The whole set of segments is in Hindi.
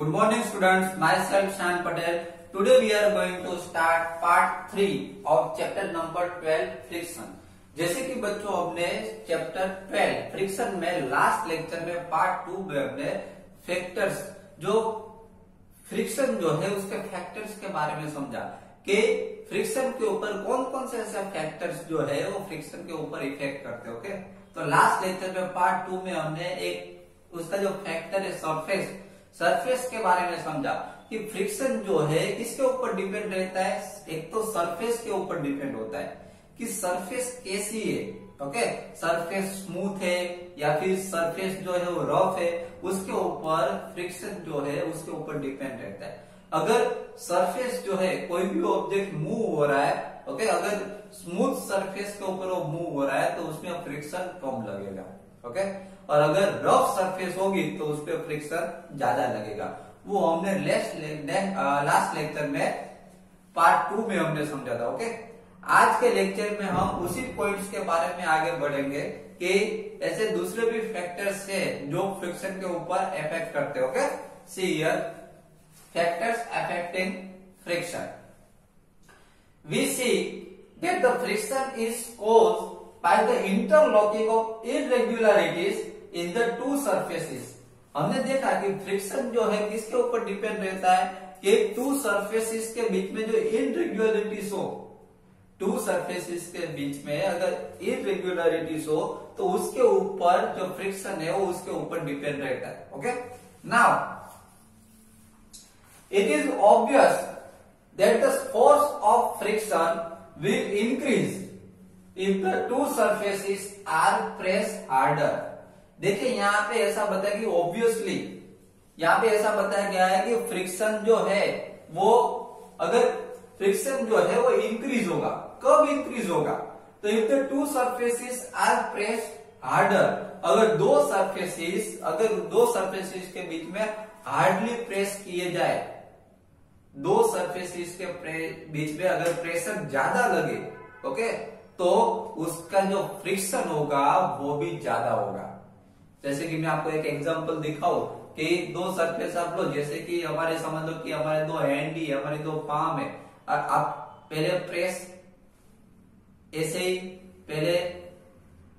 Good morning students, myself Shan Patel. Today we are going to start part 3 of chapter number 12 friction. जैसे कि बच्चों हमने चैप्टर 12 फ्रिक्शन में लास्ट लेक्चर में पार्ट 2 में हमने फैक्टर्स जो फ्रिक्शन जो है उसके फैक्टर्स के बारे में समझा कि फ्रिक्शन के ऊपर कौन कौन से ऐसे फैक्टर्स जो है वो फ्रिक्शन के ऊपर इफेक्ट करते हैं। ओके, तो लास्ट लेक्चर में पार्ट 2 में हमने एक उसका जो फैक्टर है सरफेस के बारे में समझा कि फ्रिक्शन जो है किसके ऊपर डिपेंड रहता है। एक तो सरफेस के ऊपर डिपेंड होता है कि सरफेस कैसी है। ओके, सरफेस स्मूथ है या फिर सरफेस जो है वो रफ है, उसके ऊपर फ्रिक्शन जो है उसके ऊपर डिपेंड रहता है। अगर सरफेस जो है कोई भी ऑब्जेक्ट मूव हो रहा है, ओके, अगर स्मूथ सरफेस के ऊपर वो मूव हो रहा है तो उसमें फ्रिक्शन कम लगेगा। ओके, और अगर रफ सरफेस होगी तो उस पर फ्रिक्शन ज्यादा लगेगा। वो हमने लास्ट लेक्चर में पार्ट 2 में हमने समझा था। ओके, आज के लेक्चर में हम उसी पॉइंट्स के बारे में आगे बढ़ेंगे कि ऐसे दूसरे भी फैक्टर्स है जो फ्रिक्शन के ऊपर इफेक्ट करते हैं। Okay, see here factors affecting friction. We see that the friction is caused by the interlocking of irregularities in the two surfaces। हमने देखा कि फ्रिक्शन जो है किसके ऊपर डिपेंड रहता है कि टू सरफेसेस के बीच में जो इरेगुलरिटीज हो, टू सरफेसेस के बीच में अगर इरेगुलरिटीज हो तो उसके ऊपर जो फ्रिक्शन है वो उसके ऊपर डिपेंड रहता है। Okay, now it is obvious that the force of friction will increase if the two surfaces are pressed harder। देखिए यहाँ पे ऐसा बताया कि ऑब्वियसली यहाँ पे ऐसा बताया गया है कि फ्रिक्शन जो है वो अगर फ्रिक्शन जो है वो इंक्रीज होगा। कब इंक्रीज होगा? तो if the two surfaces are pressed harder, अगर दो सरफेसेस के बीच में हार्डली प्रेस किए जाए, दो सरफेसेस के बीच में अगर प्रेशर ज्यादा लगे, ओके, तो उसका जो फ्रिक्शन होगा वो भी ज्यादा होगा। जैसे कि मैं आपको एक एग्जांपल दिखाऊं कि दो सरफेस आप लो, जैसे कि हमारे समझ लो कि हमारे दो हैंड ही, हमारे दो पाम है, और आप पहले प्रेस ऐसे ही पहले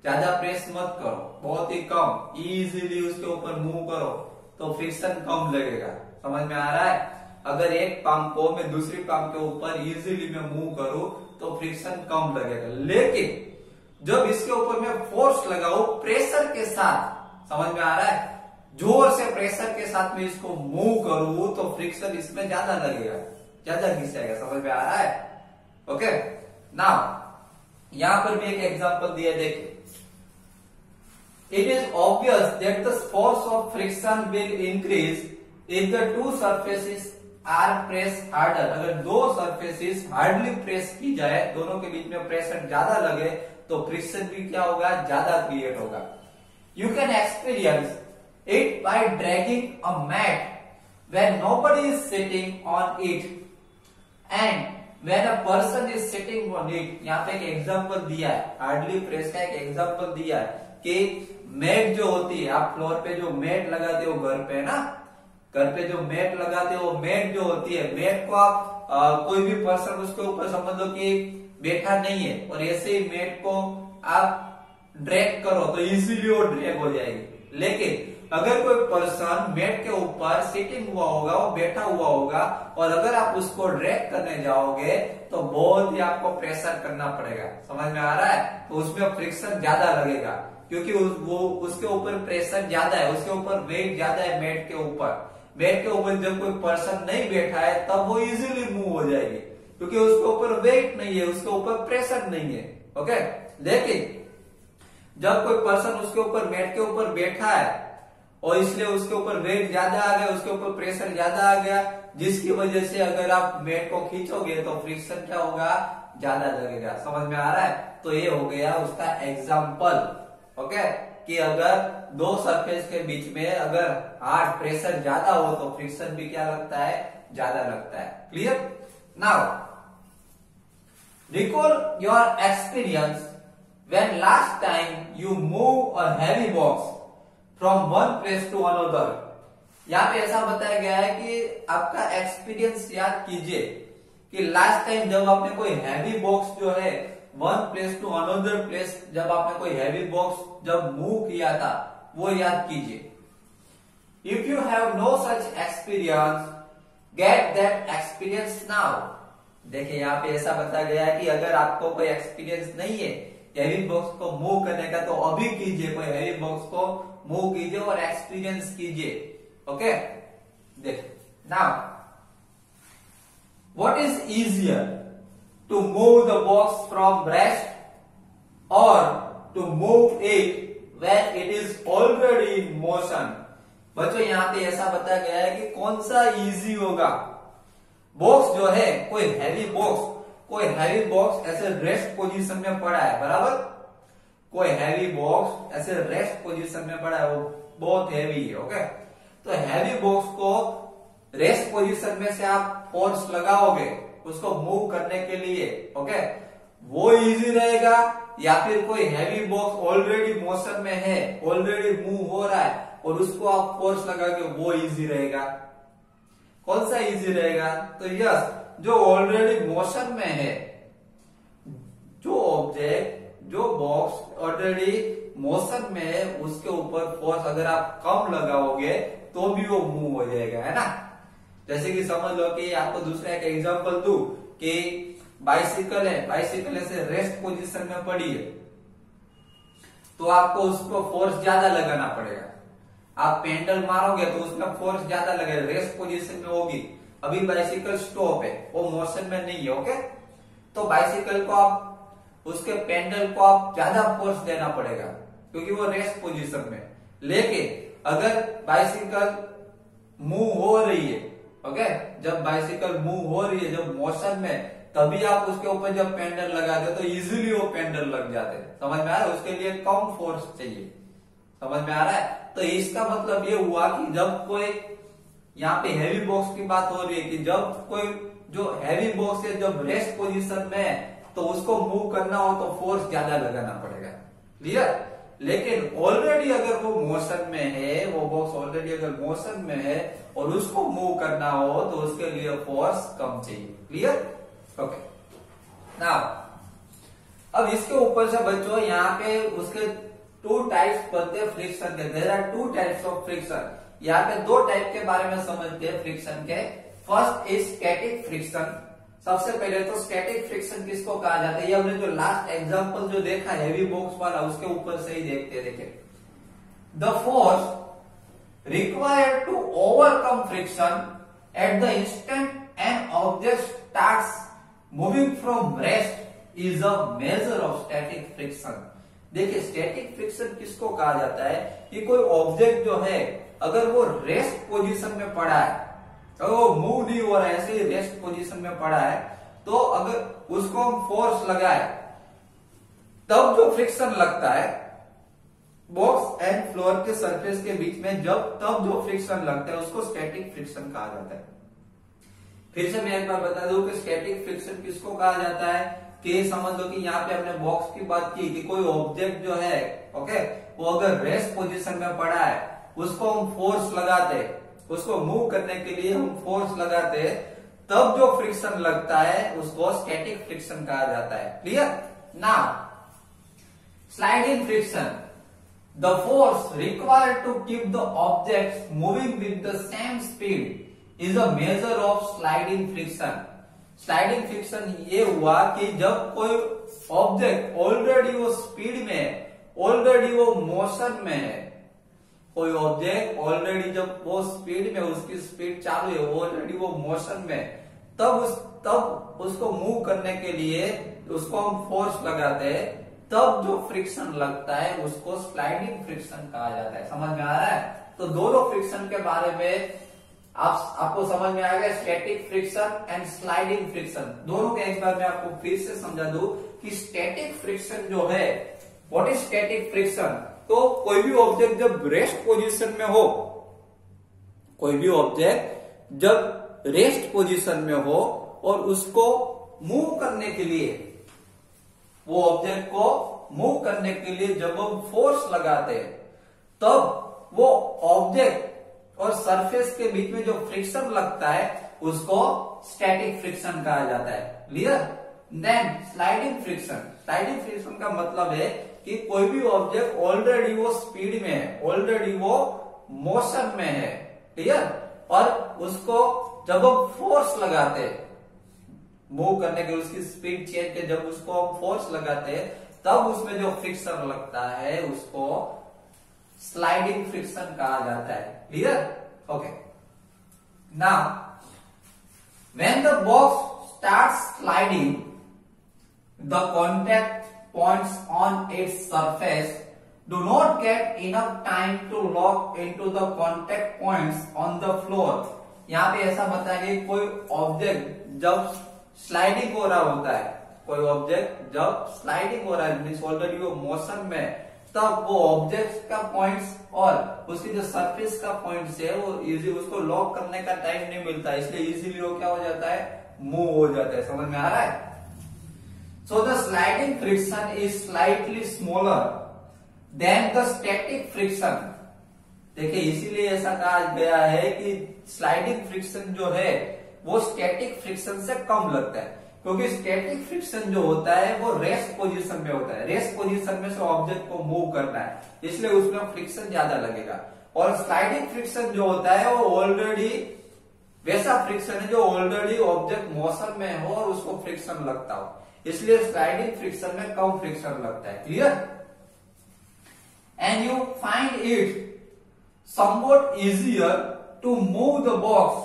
ज्यादा प्रेस मत करो, बहुत ही कम, इजीली उसके ऊपर मूव करो तो फ्रिक्शन कम लगेगा। समझ में आ रहा है? अगर एक पाम को मैं दूसरी पाम के ऊपर इजीली मैं मूव करूं तो फ्रिक्शन कम लगेगा। लेकिन जब इसके ऊपर मैं फोर्स लगाऊं प्रेशर के साथ, समझ में आ रहा है, जोर से प्रेशर के साथ में इसको मूव करूं तो फ्रिक्शन इसमें ज्यादा लगेगा, ज्यादा घिसेगा। समझ में आ रहा है? ओके, नाउ यहां पर भी एक एग्जांपल दिया, देखिए। It is obvious that the force of friction will increase if the two surfaces are press harder. अगर दो सरफेसेस हार्डली प्रेस की जाए, दोनों के बीच में प्रेशर ज्यादा लगे तो फ्रिक्शन भी क्या होगा? ज्यादा क्रिएट होगा। You can experience it by dragging a mat when nobody is sitting on it and when a person is sitting on it. यहाँ पे एक एग्जांपल दिया है, हार्डली प्रेस का एक एग्जांपल दिया है कि मैट जो होती है, आप फ्लोर पे जो मैट लगाते हो घर पे ना, घर पे जो मैट लगाते हो, मैट जो होती है, मैट को आप कोई भी पर्सन उसके ऊपर समझ लो कि बैठा नहीं है और ऐसे ही मैट को आप ड्रैग करो तो इजीली वो ड्रैग हो जाएगी। लेकिन अगर कोई पर्सन मैट के ऊपर सिटिंग हुआ होगा, वो बैठा हुआ होगा, और अगर आप उसको ड्रैग करने जाओगे तो बहुत ही आपको प्रेशर करना पड़ेगा। समझ में आ रहा है? तो उसमें फ्रिक्शन ज्यादा लगेगा क्योंकि वो उसके ऊपर प्रेशर ज्यादा है, उसके ऊपर वेट ज्यादा है। मैट के ऊपर जब कोई पर्सन नहीं बैठा है तब वो इजीली मूव हो जाएगी क्योंकि उसके ऊपर वेट नहीं है, उसके ऊपर प्रेशर नहीं है। ओके, लेकिन जब कोई पर्सन उसके ऊपर मैट के ऊपर बैठा है और इसलिए उसके ऊपर वेट ज्यादा आ गया, उसके ऊपर प्रेशर ज्यादा आ गया, जिसकी वजह से अगर आप मैट को खींचोगे तो फ्रिक्शन क्या होगा? ज्यादा लगेगा। समझ में आ रहा है? तो ये हो गया उसका एग्जाम्पल। ओके, कि अगर दो सरफेस के बीच में अगर हार्ड प्रेशर ज्यादा हो तो फ्रिक्शन भी क्या लगता है? ज्यादा लगता है। Clear? Now recall your experience when last time you move a heavy box from one place to another यहाँ पे ऐसा बताया गया है कि आपका एक्सपीरियंस याद कीजिए कि लास्ट टाइम जब आपने कोई हैवी बॉक्स जो है one place to another place, जब आपने कोई हैवी बॉक्स जब मूव किया था वो याद कीजिए। If you have no such experience get that experience now. देखिए यहाँ पे ऐसा बताया गया है कि अगर आपको कोई एक्सपीरियंस नहीं है हैवी बॉक्स को मूव करने का तो अभी कीजिए, कोई हैवी बॉक्स को मूव कीजिए और एक्सपीरियंस कीजिए। ओके, देखिए now what is easier to move the box from rest or to move it when it is already in motion। बच्चों यहाँ पे ऐसा बताया गया है कि कौन सा इजी होगा। बॉक्स जो है कोई हैवी बॉक्स ऐसे रेस्ट पोजीशन में पड़ा है, बराबर, कोई हैवी बॉक्स ऐसे रेस्ट पोजीशन में पड़ा है, वो बहुत हैवी है। ओके, तो हैवी बॉक्स को रेस्ट पोजीशन में से आप फोर्स लगाओगे उसको मूव करने के लिए, ओके, वो इजी रहेगा या फिर कोई हैवी बॉक्स ऑलरेडी मोशन में है, ऑलरेडी मूव हो रहा है और उसको आप फोर्स लगा के वो इजी रहेगा। कौन सा इजी रहेगा? तो यस, जो ऑलरेडी मोशन में है, जो ऑब्जेक्ट, जो बॉक्स ऑलरेडी मोशन में है उसके ऊपर फोर्स अगर आप कम लगाओगे तो भी वो मूव हो जाएगा, है ना। जैसे कि समझ लो कि आपको दूसरा एक एग्जांपल दूं कि बाइसिकल है, बाइसिकल ऐसे रेस्ट पोजीशन में पड़ी है तो आपको उसको फोर्स ज्यादा लगाना पड़ेगा। आप पेडल मारोगे तो उसमें फोर्स ज्यादा लगेगा, रेस्ट पोजीशन में होगी। अभी बाइसिकल स्टॉप है, वो मोशन में नहीं है। ओके, तो बाइसिकल को आप उसके पेडल को आप ज्यादा फोर्स देना पड़ेगा क्योंकि वो रेस्ट पोजीशन में। लेकिन अगर बाइसिकल मूव हो रही है, ओके, जब बाइसिकल मूव हो रही है, जब मोशन में, तभी आप उसके ऊपर जब पेडल लगाते हो तो इजीली वो पेडल लग जाते हैं। समझ में आ रहा है? उसके लिए कम फोर्स चाहिए। समझ में आ रहा है? तो इसका मतलब ये हुआ कि जब कोई, यहाँ पे हैवी बॉक्स की बात हो रही है कि जब कोई जो हैवी बॉक्स है जब रेस्ट पोजीशन में है तो उसको मूव करना हो तो फोर्स ज्यादा लगाना पड़ेगा। क्लियर? लेकिन ऑलरेडी अगर वो मोशन में है, वो बॉक्स ऑलरेडी अगर मोशन में है और उसको मूव करना हो तो उसके लिए फोर्स कम चाहिए। क्लियर? ओके, नाउ अब इसके ऊपर से बच्चों यहाँ पे उसके टू टाइप्स बनते हैं फ्रिक्शन के। There are two types of friction. यहाँ पे दो टाइप के बारे में समझते हैं फ्रिक्शन के। First is static friction. सबसे पहले तो स्टैटिक फ्रिक्शन किसको कहा जाता है, ये हमने जो लास्ट एग्जांपल जो देखा हैवी बॉक्स वाला उसके ऊपर से ही देखते हैं। देखिए, the force required to overcome friction at the instant an object starts moving from rest is a measure of static friction. देखिए, स्टैटिक फ्रिक्शन किसको कहा जाता है कि कोई ऑब्जेक्ट जो है अगर वो रेस्ट पोजीशन में पड़ा है, अगर वो मूव नहीं हो रहा है, ऐसे ही रेस्ट पोजीशन में पड़ा है, तो अगर उसको हम फोर्स लगाए तब जो फ्रिक्शन लगता है बॉक्स एंड फ्लोर के सरफेस के बीच में, तब जो फ्रिक्शन लगता है उसको स्टैटिक फ्रिक्शन कहा जाता है। फिर से मैं एक बार बता दूं कि स्टैटिक फ्रिक्शन किसको कहा जाता है कि समझ लो कि यहाँ पे हमने बॉक्स की बात की कि कोई ऑब्जेक्ट जो है, ओके, वो अगर रेस्ट पोजीशन में पड़ा है उसको हम फोर्स लगाते, उसको मूव करने के लिए हम फोर्स लगाते, तब जो फ्रिक्शन लगता है उसको स्टैटिक फ्रिक्शन कहा जाता है। Clear? Now sliding friction, the force required to keep the object moving with the same speed is a measure of sliding friction. Sliding friction ये हुआ कि जब कोई ऑब्जेक्ट ऑलरेडी वो स्पीड में है, ऑलरेडी वो मोशन में है, कोई ऑब्जेक्ट ऑलरेडी जब वो स्पीड में, उसकी स्पीड चालू है, ऑलरेडी वो मोशन में, तब उसको मूव करने के लिए उसको हम फोर्स लगाते हैं, तब जो फ्रिक्शन लगता है उसको स्लाइडिंग फ्रिक्शन कहा जाता है। समझ में आ रहा है? तो दोनों फ्रिक्शन के बारे में आपको समझ में आएगा, static friction and sliding friction. दोनों के एक बार मैं आपको फिर से समझा दूं कि स्टैटिक फ्रिक्शन जो है, व्हाट इज स्टैटिक फ्रिक्शन? तो कोई भी ऑब्जेक्ट जब रेस्ट पोजीशन में हो, कोई भी ऑब्जेक्ट जब रेस्ट पोजीशन में हो और उसको मूव करने के लिए, वो ऑब्जेक्ट को मूव करने के लिए जब हम फोर्स लगाते हैं, तब वो ऑब्जेक्ट और सरफेस के बीच में जो फ्रिक्शन लगता है उसको स्टैटिक फ्रिक्शन कहा जाता है। Clear? Then sliding friction. Sliding friction का मतलब है कि कोई भी ऑब्जेक्ट ऑलरेडी वो स्पीड में है, ऑलरेडी वो मोशन में है। क्लियर? और उसको जब हम फोर्स लगाते हैं मूव करने के, उसकी स्पीड चेंज के जब उसको हम फोर्स लगाते हैं तब उसमें जो फ्रिक्शन लगता है उसको स्लाइडिंग फ्रिक्शन कहा जाता है। Clear? Okay. Now when the box starts sliding the contact points on its surface do not get enough time to lock into the contact points on the floor। यहाँ पे ऐसा बताया कि कोई ऑब्जेक्ट जब स्लाइडिंग हो रहा होता है, कोई ऑब्जेक्ट जब स्लाइडिंग हो रहा है मीन्स ऑलरेडी वो मोशन में, तब वो ऑब्जेक्ट का पॉइंट्स और उसकी जो सरफेस का पॉइंट्स है वो इजी, उसको लॉक करने का टाइम नहीं मिलता, इसलिए इजीली वो क्या हो जाता है, मूव हो जाता है। समझ में आ रहा है? So the sliding friction is slightly smaller than the static friction. देखिए इसीलिए ऐसा कहा गया है कि स्लाइडिंग फ्रिक्शन जो है वो स्टैटिक फ्रिक्शन से कम लगता है, क्योंकि स्टैटिक फ्रिक्शन जो होता है वो रेस्ट पोजीशन में होता है, रेस्ट पोजीशन में से ऑब्जेक्ट को मूव करना है, इसलिए उसमें फ्रिक्शन ज्यादा लगेगा। और स्लाइडिंग फ्रिक्शन जो होता है वो ऑलरेडी वैसा फ्रिक्शन है जो ऑलरेडी ऑब्जेक्ट मोशन में हो और उसको फ्रिक्शन लगता हो, इसलिए स्लाइडिंग फ्रिक्शन में कम फ्रिक्शन लगता है। Clear? And you find it somewhat easier to move the box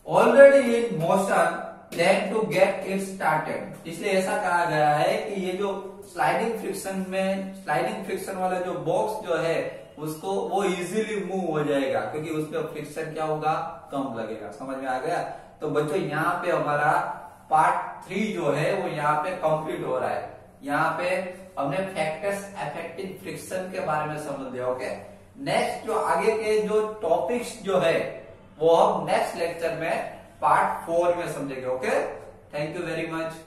already in motion than to get it started। इसलिए ऐसा कहा गया है कि ये जो स्लाइडिंग फ्रिक्शन में, स्लाइडिंग फ्रिक्शन वाला जो बॉक्स जो है उसको वो इजीली मूव हो जाएगा, क्योंकि उसमें फ्रिक्शन क्या होगा, कम लगेगा। समझ में आ गया? तो बच्चों यहाँ पे हमारा पार्ट 3 जो है वो यहाँ पे कंप्लीट हो रहा है। यहाँ पे हमने फैक्टर्स अफेक्टिंग फ्रिक्शन के बारे में समझ लिया। ओके, नेक्स्ट जो आगे के जो टॉपिक्स जो है वो हम नेक्स्ट लेक्चर में पार्ट 4 में समझेंगे। Okay, thank you very much.